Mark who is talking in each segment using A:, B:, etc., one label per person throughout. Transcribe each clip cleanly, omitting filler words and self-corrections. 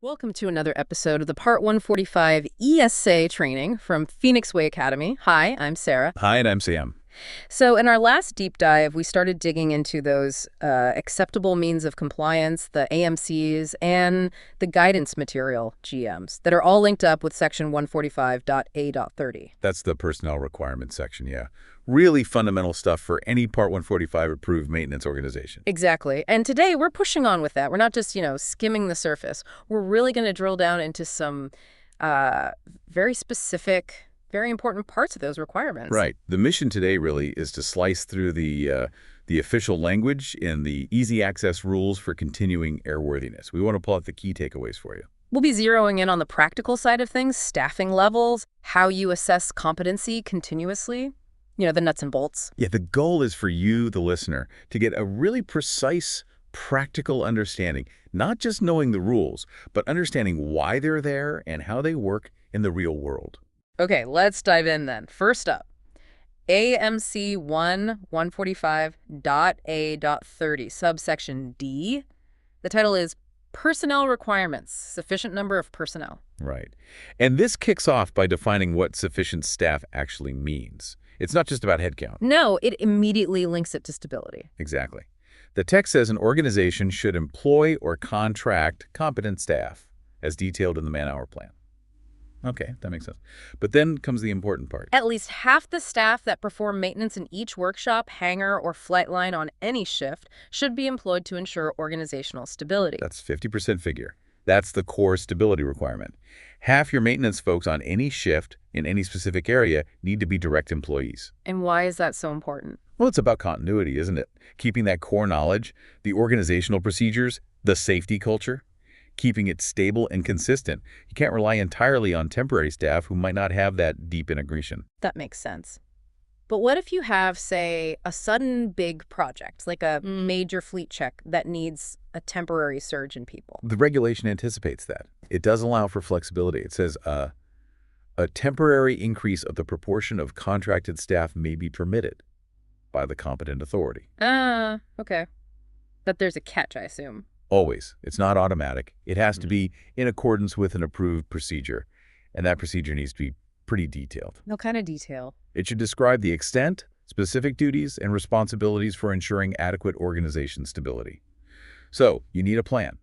A: Welcome to another episode of the Part 145 ESA training from Phoenix Way Academy. Hi, I'm Sarah.
B: Hi, and I'm Sam.
A: So in our last deep dive, we started digging into those acceptable means of compliance, the AMCs, and the guidance material, GMs, that are all linked up with Section 145.A.30.
B: That's the personnel requirements section, yeah. Really fundamental stuff for any Part 145 approved maintenance organization.
A: Exactly. And today we're pushing on with that. We're not just, skimming the surface. We're really going to drill down into some very specific, very important parts of those requirements.
B: Right. The mission today really is to slice through the official language in the easy access rules for continuing airworthiness. We want to pull out the key takeaways for you.
A: We'll be zeroing in on the practical side of things, staffing levels, how you assess competency continuously, the nuts and bolts.
B: Yeah, the goal is for you, the listener, to get a really precise, practical understanding, not just knowing the rules, but understanding why they're there and how they work in the real world.
A: Okay, let's dive in then. First up, AMC 145.A.30, subsection D. The title is Personnel Requirements, Sufficient Number of Personnel.
B: Right. And this kicks off by defining what sufficient staff actually means. It's not just about headcount.
A: No, it immediately links it to stability.
B: Exactly. The text says an organization should employ or contract competent staff, as detailed in the man-hour plan. Okay, that makes sense. But then comes the important part.
A: At least half the staff that perform maintenance in each workshop, hangar, or flight line on any shift should be employed to ensure organizational stability.
B: That's 50% figure. That's the core stability requirement. Half your maintenance folks on any shift in any specific area need to be direct employees.
A: And why is that so important?
B: Well, it's about continuity, isn't it? Keeping that core knowledge, the organizational procedures, the safety culture, keeping it stable and consistent. You can't rely entirely on temporary staff who might not have that deep integration.
A: That makes sense. But what if you have, say, a sudden big project, like a major fleet check that needs a temporary surge in people?
B: The regulation anticipates that. It does allow for flexibility. It says a temporary increase of the proportion of contracted staff may be permitted by the competent authority.
A: Okay. But there's a catch, I assume.
B: Always. It's not automatic. It has to be in accordance with an approved procedure, and that procedure needs to be pretty detailed.
A: No kind of detail.
B: It should describe the extent, specific duties, and responsibilities for ensuring adequate organization stability. So, you need a plan.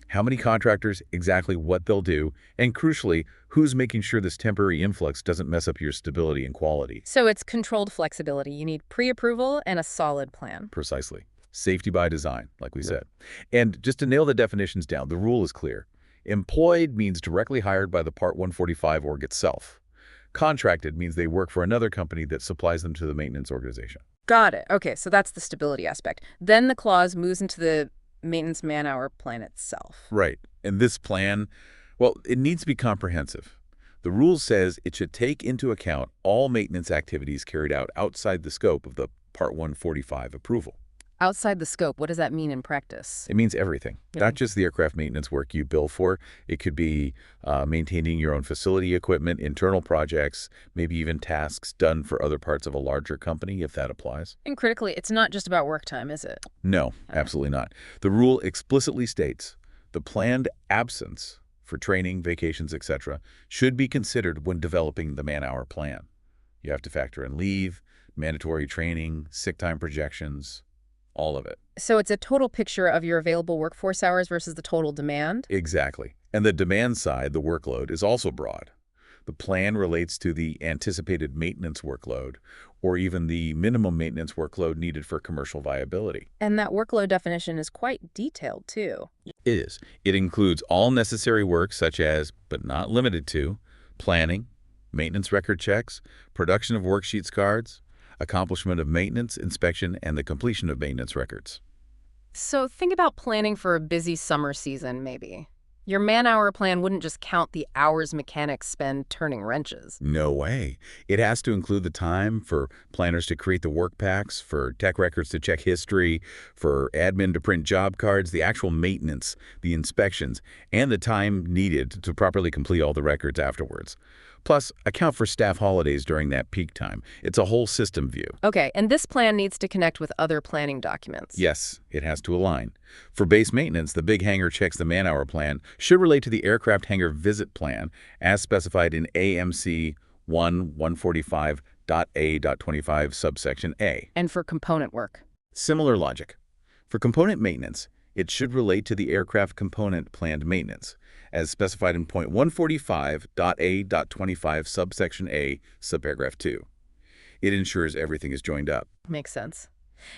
B: How many contractors, exactly what they'll do, and crucially, who's making sure this temporary influx doesn't mess up your stability and quality.
A: So it's controlled flexibility. You need pre-approval and a solid plan.
B: Precisely. Safety by design, like we said. And just to nail the definitions down, the rule is clear. Employed means directly hired by the Part 145 org itself. Contracted means they work for another company that supplies them to the maintenance organization.
A: Got it. Okay, so that's the stability aspect. Then the clause moves into the maintenance man-hour plan itself.
B: Right. And this plan, well, it needs to be comprehensive. The rule says it should take into account all maintenance activities carried out outside the scope of the Part 145 approval.
A: Outside the scope, what does that mean in practice?
B: It means everything, not just the aircraft maintenance work you bill for. It could be maintaining your own facility equipment, internal projects, maybe even tasks done for other parts of a larger company, if that applies.
A: And critically, it's not just about work time, is it?
B: No, absolutely not. The rule explicitly states the planned absence for training, vacations, etc. should be considered when developing the man-hour plan. You have to factor in leave, mandatory training, sick time projections, all of it.
A: So it's a total picture of your available workforce hours versus the total demand?
B: Exactly. And the demand side, the workload, is also broad. The plan relates to the anticipated maintenance workload or even the minimum maintenance workload needed for commercial viability.
A: And that workload definition is quite detailed, too.
B: It is. It includes all necessary work such as, but not limited to, planning, maintenance record checks, production of worksheets cards, accomplishment of maintenance, inspection, and the completion of maintenance records.
A: So think about planning for a busy summer season, maybe. Your man-hour plan wouldn't just count the hours mechanics spend turning wrenches.
B: No way. It has to include the time for planners to create the work packs, for tech records to check history, for admin to print job cards, the actual maintenance, the inspections, and the time needed to properly complete all the records afterwards. Plus, account for staff holidays during that peak time. It's a whole system view.
A: Okay, and this plan needs to connect with other planning documents.
B: Yes, it has to align. For base maintenance, the big hangar checks the man-hour plan should relate to the aircraft hangar visit plan as specified in AMC 145.A.30 subsection A.
A: And for component work.
B: Similar logic. For component maintenance, it should relate to the aircraft component planned maintenance, as specified in point 145.A.25 subsection A, subparagraph 2. It ensures everything is joined up.
A: Makes sense.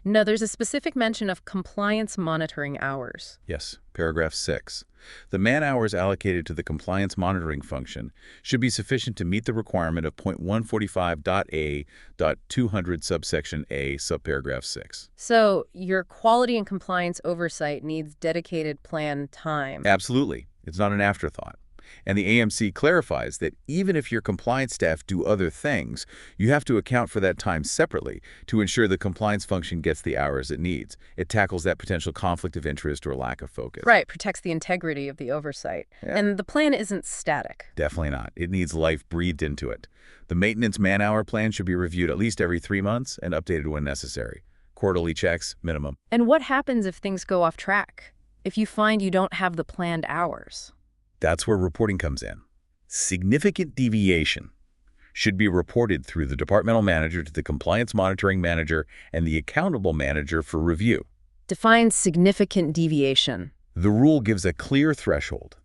A: No, there's a specific mention of compliance monitoring hours.
B: Yes, paragraph 6. The man-hours allocated to the compliance monitoring function should be sufficient to meet the requirement of point 145.A.200 subsection A, subparagraph 6.
A: So your quality and compliance oversight needs dedicated planned time.
B: Absolutely. It's not an afterthought. And the AMC clarifies that even if your compliance staff do other things, you have to account for that time separately to ensure the compliance function gets the hours it needs. It tackles that potential conflict of interest or lack of focus.
A: Right, protects the integrity of the oversight.
B: Yeah.
A: And the plan isn't static.
B: Definitely not. It needs life breathed into it. The maintenance man-hour plan should be reviewed at least every 3 months and updated when necessary. Quarterly checks, minimum.
A: And what happens if things go off track? If you find you don't have the planned hours?
B: That's where reporting comes in. Significant deviation should be reported through the departmental manager to the compliance monitoring manager and the accountable manager for review.
A: Define significant deviation.
B: The rule gives a clear threshold.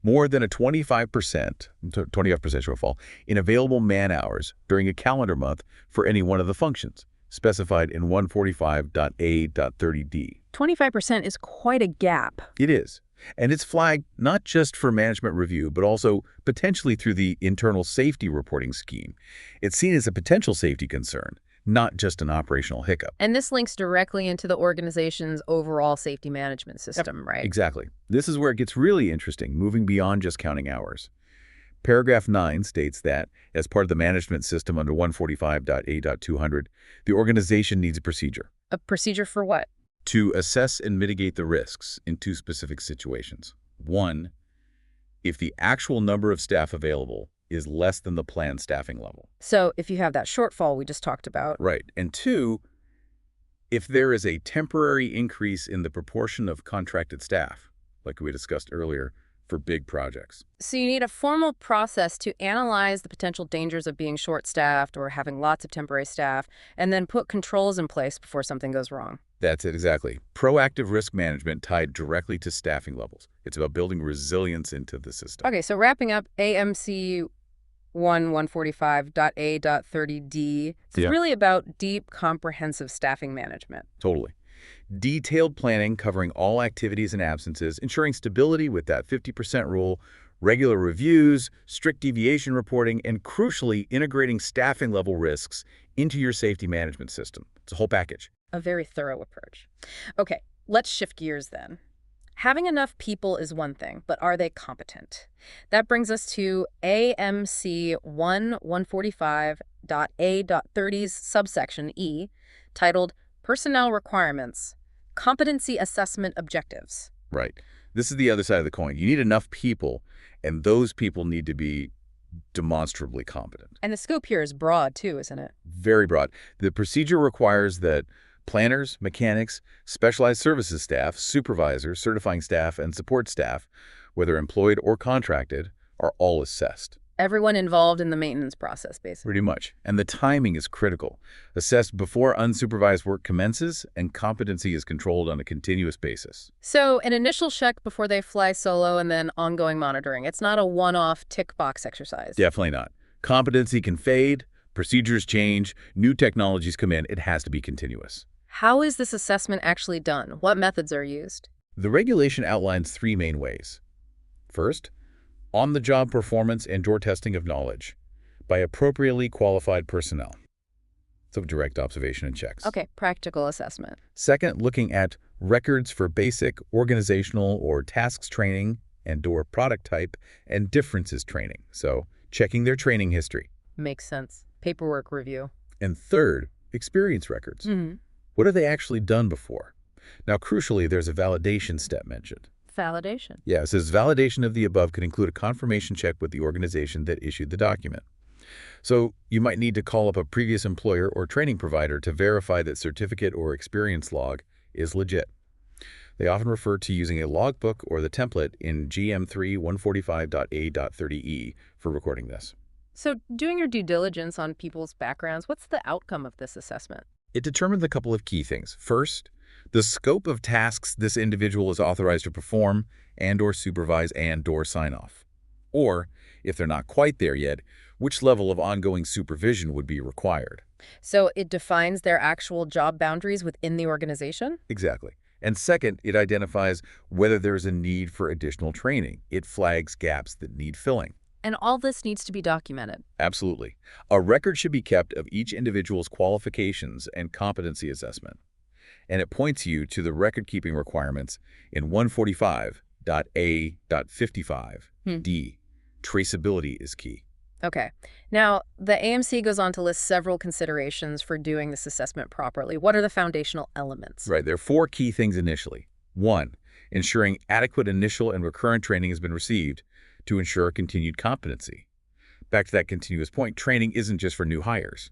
B: More than a 25% shortfall in available man-hours during a calendar month for any one of the functions, specified in 145.A.30d.
A: 25% is quite a gap.
B: It is. And it's flagged not just for management review, but also potentially through the internal safety reporting scheme. It's seen as a potential safety concern, not just an operational hiccup.
A: And this links directly into the organization's overall safety management system, right?
B: Exactly. This is where it gets really interesting, moving beyond just counting hours. Paragraph 9 states that, as part of the management system under 145.A.200, the organization needs a procedure.
A: A procedure for what?
B: To assess and mitigate the risks in 2 specific situations. 1, if the actual number of staff available is less than the planned staffing level.
A: So if you have that shortfall we just talked about.
B: Right. And 2, if there is a temporary increase in the proportion of contracted staff, like we discussed earlier, for big projects.
A: So you need a formal process to analyze the potential dangers of being short-staffed or having lots of temporary staff, and then put controls in place before something goes wrong.
B: That's it, exactly. Proactive risk management tied directly to staffing levels. It's about building resilience into the system.
A: Okay, so wrapping up AMC 145.A.30d, it's really about deep, comprehensive staffing management.
B: Totally. Detailed planning covering all activities and absences, ensuring stability with that 50% rule, regular reviews, strict deviation reporting, and crucially, integrating staffing level risks into your safety management system. It's a whole package.
A: A very thorough approach. Okay, let's shift gears then. Having enough people is one thing, but are they competent? That brings us to AMC 145.A.30's subsection E, titled Personnel Requirements, Competency Assessment Objectives.
B: Right. This is the other side of the coin. You need enough people, and those people need to be demonstrably competent.
A: And the scope here is broad, too, isn't it?
B: Very broad. The procedure requires that planners, mechanics, specialized services staff, supervisors, certifying staff, and support staff, whether employed or contracted, are all assessed.
A: Everyone involved in the maintenance process, basically.
B: Pretty much. And the timing is critical. Assessed before unsupervised work commences, and competency is controlled on a continuous basis.
A: So an initial check before they fly solo and then ongoing monitoring. It's not a one-off tick box exercise.
B: Definitely not. Competency can fade, procedures change, new technologies come in. It has to be continuous.
A: How is this assessment actually done? What methods are used?
B: The regulation outlines 3 main ways. First, on-the-job performance and door testing of knowledge by appropriately qualified personnel. So direct observation and checks.
A: Okay, practical assessment.
B: Second, looking at records for basic organizational or tasks training and door product type and differences training. So checking their training history.
A: Makes sense. Paperwork review.
B: And third, experience records. What have they actually done before? Now, crucially, there's a validation step mentioned.
A: Validation.
B: Yeah, it says validation of the above could include a confirmation check with the organization that issued the document. So you might need to call up a previous employer or training provider to verify that certificate or experience log is legit. They often refer to using a logbook or the template in GM3 145.A.30E for recording this.
A: So, doing your due diligence on people's backgrounds, what's the outcome of this assessment?
B: It determines a couple of key things. First, the scope of tasks this individual is authorized to perform and/or supervise and/or sign off. Or, if they're not quite there yet, which level of ongoing supervision would be required.
A: So, it defines their actual job boundaries within the organization?
B: Exactly. And second, it identifies whether there's a need for additional training. It flags gaps that need filling.
A: And all this needs to be documented.
B: Absolutely. A record should be kept of each individual's qualifications and competency assessment. And it points you to the record-keeping requirements in 145.A.55D. Traceability is key.
A: Okay. Now, the AMC goes on to list several considerations for doing this assessment properly. What are the foundational elements?
B: Right. There are four key things initially. One, ensuring adequate initial and recurrent training has been received to ensure continued competency. Back to that continuous point, training isn't just for new hires.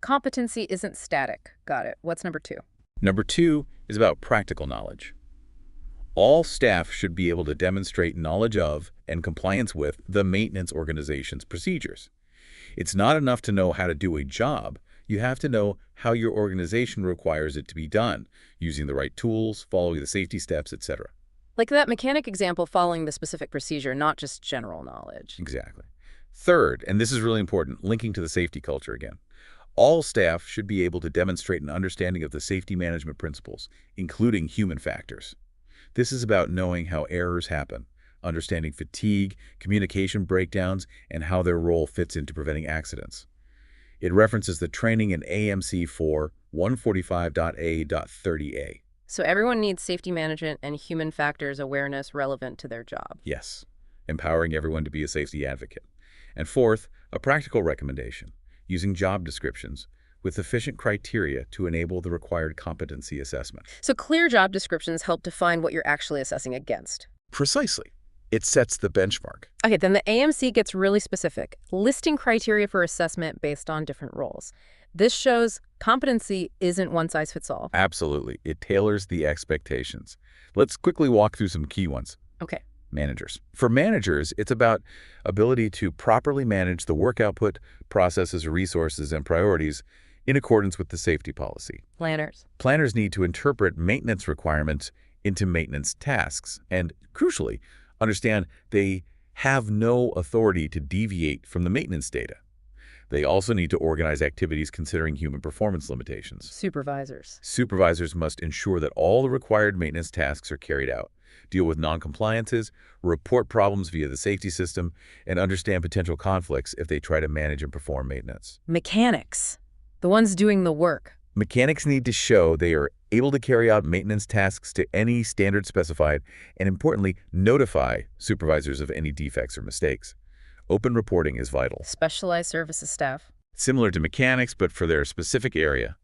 A: Competency isn't static. Got it. What's number two?
B: Number two is about practical knowledge. All staff should be able to demonstrate knowledge of and compliance with the maintenance organization's procedures. It's not enough to know how to do a job. You have to know how your organization requires it to be done, using the right tools, following the safety steps, etc.
A: Like that mechanic example, following the specific procedure, not just general knowledge.
B: Exactly. Third, and this is really important, linking to the safety culture again. All staff should be able to demonstrate an understanding of the safety management principles, including human factors. This is about knowing how errors happen, understanding fatigue, communication breakdowns, and how their role fits into preventing accidents. It references the training in AMC 4 145.A.30A.
A: So everyone needs safety management and human factors awareness relevant to their job.
B: Yes, empowering everyone to be a safety advocate. And fourth, a practical recommendation, using job descriptions with efficient criteria to enable the required competency assessment.
A: So clear job descriptions help define what you're actually assessing against.
B: Precisely. It sets the benchmark.
A: Okay, then the AMC gets really specific, listing criteria for assessment based on different roles. This shows competency isn't one size fits all.
B: Absolutely. It tailors the expectations. Let's quickly walk through some key ones.
A: Okay.
B: Managers. For managers, it's about ability to properly manage the work output, processes, resources, and priorities in accordance with the safety policy.
A: Planners.
B: Planners need to interpret maintenance requirements into maintenance tasks and, crucially, understand they have no authority to deviate from the maintenance data. They also need to organize activities considering human performance limitations.
A: Supervisors.
B: Supervisors must ensure that all the required maintenance tasks are carried out, deal with non-compliances, report problems via the safety system, and understand potential conflicts if they try to manage and perform maintenance.
A: Mechanics. The ones doing the work.
B: Mechanics need to show they are able to carry out maintenance tasks to any standard specified and, importantly, notify supervisors of any defects or mistakes. Open reporting is vital.
A: Specialized services staff.
B: Similar to mechanics, but for their specific area.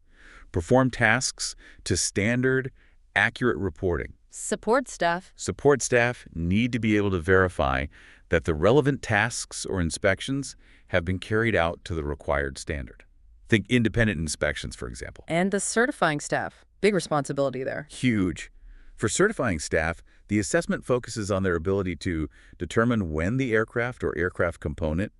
B: Perform tasks to standard, accurate reporting.
A: Support staff.
B: Support staff need to be able to verify that the relevant tasks or inspections have been carried out to the required standard. Think independent inspections, for example.
A: And the certifying staff. Big responsibility there.
B: Huge. For certifying staff, the assessment focuses on their ability to determine when the aircraft or aircraft component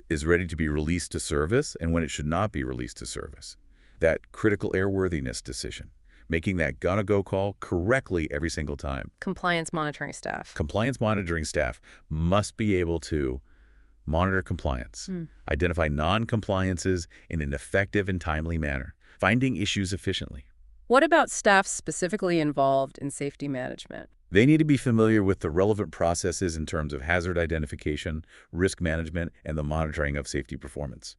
B: is ready to be released to service and when it should not be released to service. That critical airworthiness decision, making that gonna-go call correctly every single time.
A: Compliance monitoring staff.
B: Compliance monitoring staff must be able to monitor compliance, identify non-compliances in an effective and timely manner, finding issues efficiently.
A: What about staff specifically involved in safety management?
B: They need to be familiar with the relevant processes in terms of hazard identification, risk management, and the monitoring of safety performance,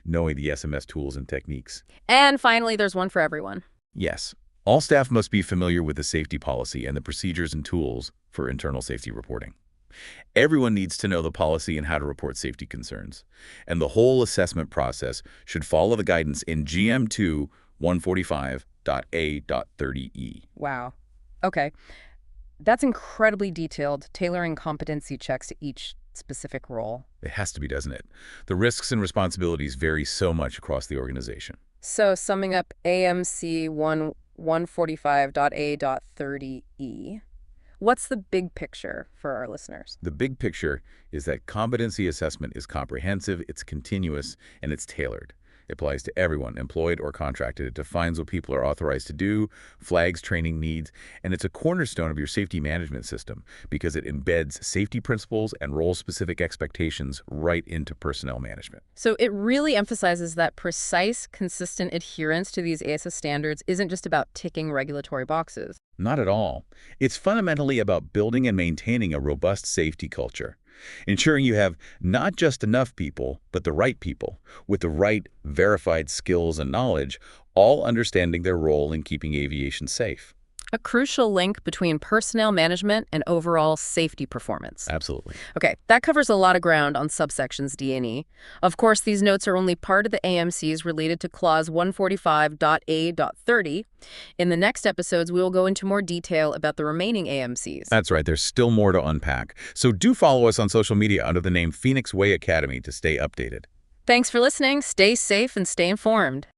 B: knowing the SMS tools and techniques.
A: And finally, there's one for everyone.
B: Yes, all staff must be familiar with the safety policy and the procedures and tools for internal safety reporting. Everyone needs to know the policy and how to report safety concerns, and the whole assessment process should follow the guidance in GM2 145.A.30E.
A: Wow. Okay. That's incredibly detailed, tailoring competency checks to each specific role.
B: It has to be, doesn't it? The risks and responsibilities vary so much across the organization.
A: So summing up AMC 145.A.30E, what's the big picture for our listeners?
B: The big picture is that competency assessment is comprehensive, it's continuous, and it's tailored. It applies to everyone, employed or contracted. It defines what people are authorized to do, flags training needs, and it's a cornerstone of your safety management system because it embeds safety principles and role-specific expectations right into personnel management.
A: So it really emphasizes that precise, consistent adherence to these EASA standards isn't just about ticking regulatory boxes.
B: Not at all. It's fundamentally about building and maintaining a robust safety culture, ensuring you have not just enough people, but the right people, with the right verified skills and knowledge, all understanding their role in keeping aviation safe.
A: A crucial link between personnel management and overall safety performance.
B: Absolutely.
A: Okay, that covers a lot of ground on subsections D and E. Of course, these notes are only part of the AMCs related to Clause 145.A.30. In the next episodes, we will go into more detail about the remaining AMCs.
B: That's right. There's still more to unpack. So do follow us on social media under the name Phoenix Way Academy to stay updated.
A: Thanks for listening. Stay safe and stay informed.